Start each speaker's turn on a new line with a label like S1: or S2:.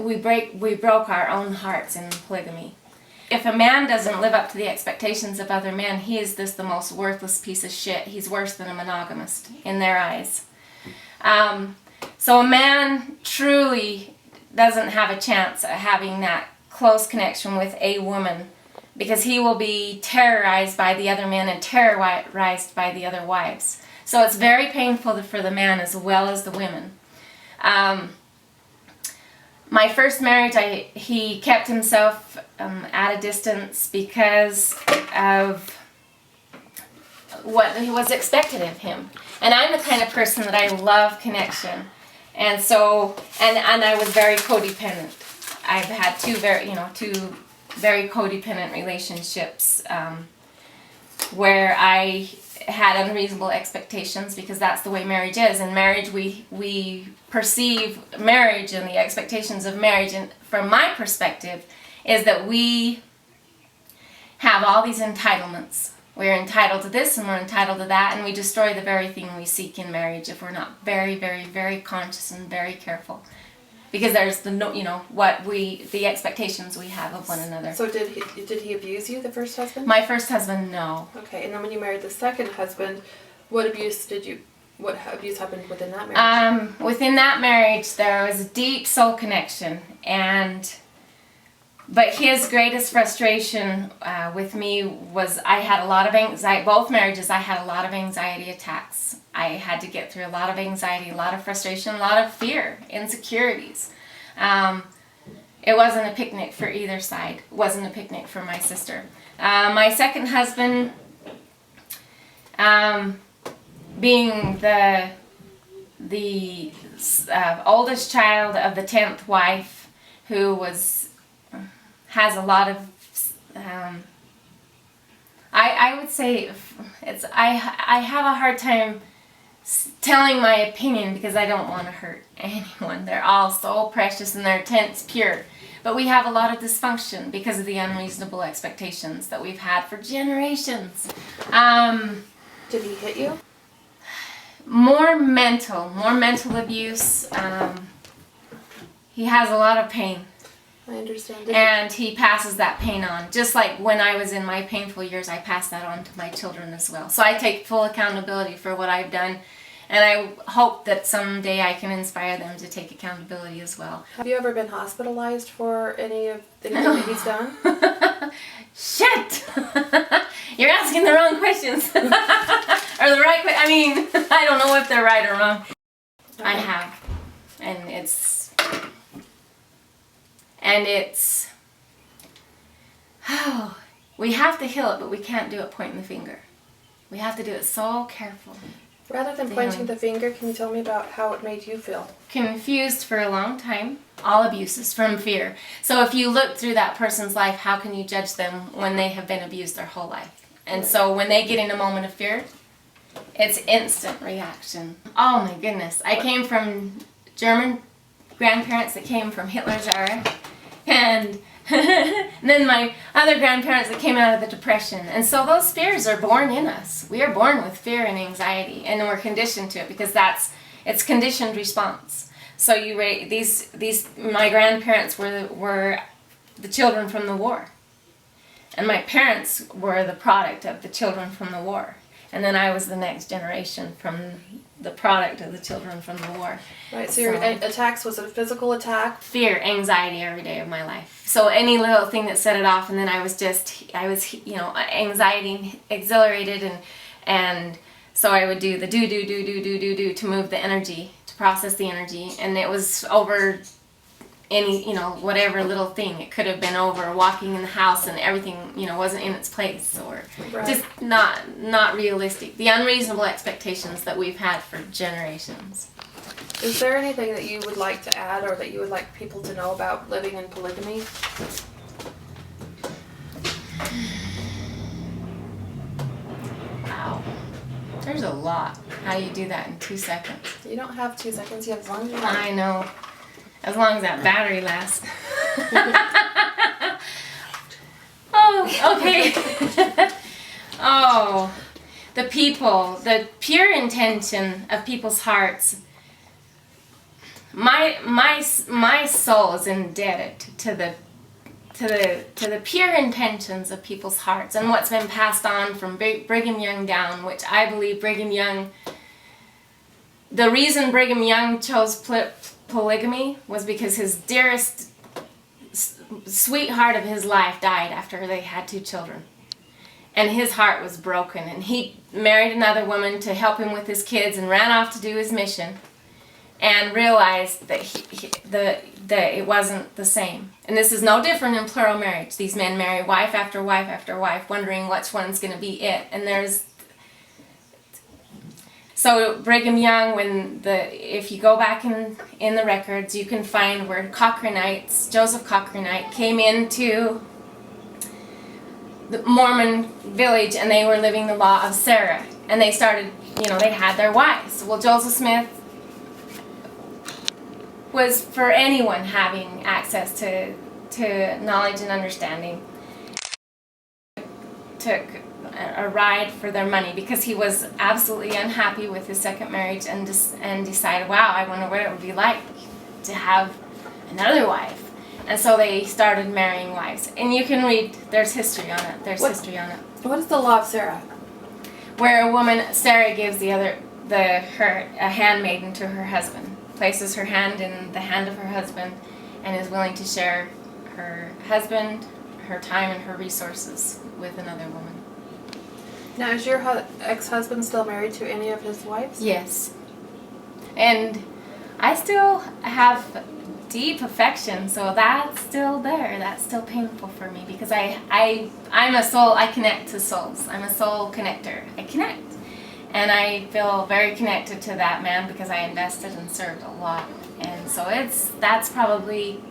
S1: we broke our own hearts in polygamy. If a man doesn't live up to the expectations of other men, he is the most worthless piece of shit. He's worse than a monogamist in their eyes. So a man truly doesn't have a chance at having that close connection with a woman, because he will be terrorized by the other men and terrorized by the other wives. So it's very painful for the man as well as the women. My first marriage, he kept himself at a distance because of what was expected of him. And I'm the kind of person that I love connection. And so, and I was very codependent. I've had two very codependent relationships where I had unreasonable expectations, because that's the way marriage is. In marriage, we perceive marriage and the expectations of marriage, and from my perspective, is that we have all these entitlements. We're entitled to this and we're entitled to that, and we destroy the very thing we seek in marriage if we're not very, very, very conscious and very careful. Because there's the expectations we have of one another.
S2: So did he abuse you, the first husband?
S1: My first husband, no.
S2: Okay, and then when you married the second husband, what abuse happened within that marriage?
S1: Within that marriage, there was a deep soul connection, but his greatest frustration with me was I had a lot of anxiety. Both marriages, I had a lot of anxiety attacks. I had to get through a lot of anxiety, a lot of frustration, a lot of fear, insecurities. It wasn't a picnic for either side. It wasn't a picnic for my sister. My second husband, being the oldest child of the 10th wife, who has a lot of, I would say I have a hard time telling my opinion because I don't want to hurt anyone. They're all so precious and their intent's pure. But we have a lot of dysfunction because of the unreasonable expectations that we've had for generations.
S2: Did he hit you?
S1: More mental abuse. He has a lot of pain.
S2: I understand.
S1: And he passes that pain on. Just like when I was in my painful years, I pass that on to my children as well. So I take full accountability for what I've done, and I hope that someday I can inspire them to take accountability as well.
S2: Have you ever been hospitalized for anything that he's done?
S1: Shit! You're asking the wrong questions. Or the right questions. I mean, I don't know if they're right or wrong. Okay. I have. And it's, we have to heal it, but we can't do it pointing the finger. We have to do it so careful.
S2: Rather than pointing the finger, can you tell me about how it made you feel?
S1: Confused for a long time. All abuses from fear. So if you look through that person's life, how can you judge them when they have been abused their whole life? And so when they get in a moment of fear, it's instant reaction. Oh my goodness. I came from German grandparents that came from Hitler's era. And then my other grandparents that came out of the Depression. And so those fears are born in us. We are born with fear and anxiety, and we're conditioned to it because it's conditioned response. So my grandparents were the children from the war. And my parents were the product of the children from the war. And then I was the next generation from the product of the children from the war.
S2: Right, so your attacks, was it a physical attack?
S1: Fear, anxiety every day of my life. So any little thing that set it off, and then I was anxiety, exhilarated, and so I would do the do to move the energy, to process the energy, and it was over any, whatever little thing. It could have been over walking in the house and everything, wasn't in its place, or just not realistic. The unreasonable expectations that we've had for generations.
S2: Is there anything that you would like to add, or that you would like people to know about living in polygamy?
S1: Wow. There's a lot. How do you do that in 2 seconds?
S2: You don't have 2 seconds, you have as long as you want.
S1: I know. As long as that battery lasts. Oh, okay. Oh, the pure intention of people's hearts. my soul is indebted to the pure intentions of people's hearts and what's been passed on from Brigham Young down, which I believe Brigham Young, the reason Brigham Young chose polygamy was because his dearest sweetheart of his life died after they had 2 children. And his heart was broken, and he married another woman to help him with his kids and ran off to do his mission and realized that that it wasn't the same. And this is no different in plural marriage. These men marry wife after wife after wife, wondering which one's going to be it. And so Brigham Young, if you go back in the records, you can find where Joseph Cochranite came into the Mormon village, and they were living the law of Sarah, and they started, they had their wives. Well, Joseph Smith was for anyone having access to knowledge and understanding. Took a ride for their money because he was absolutely unhappy with his second marriage and decided, wow, I wonder what it would be like to have another wife. And so they started marrying wives. And you can read, there's history on it.
S2: What is the law of Sarah?
S1: Where a woman, Sarah gives a handmaiden to her husband, places her hand in the hand of her husband, and is willing to share her husband, her time, and her resources with another woman.
S2: Now, is your ex-husband still married to any of his wives?
S1: Yes. And I still have deep affection, so that's still there. That's still painful for me because I'm a soul. I connect to souls. I'm a soul connector. I connect, and I feel very connected to that man because I invested and served a lot, and so that's probably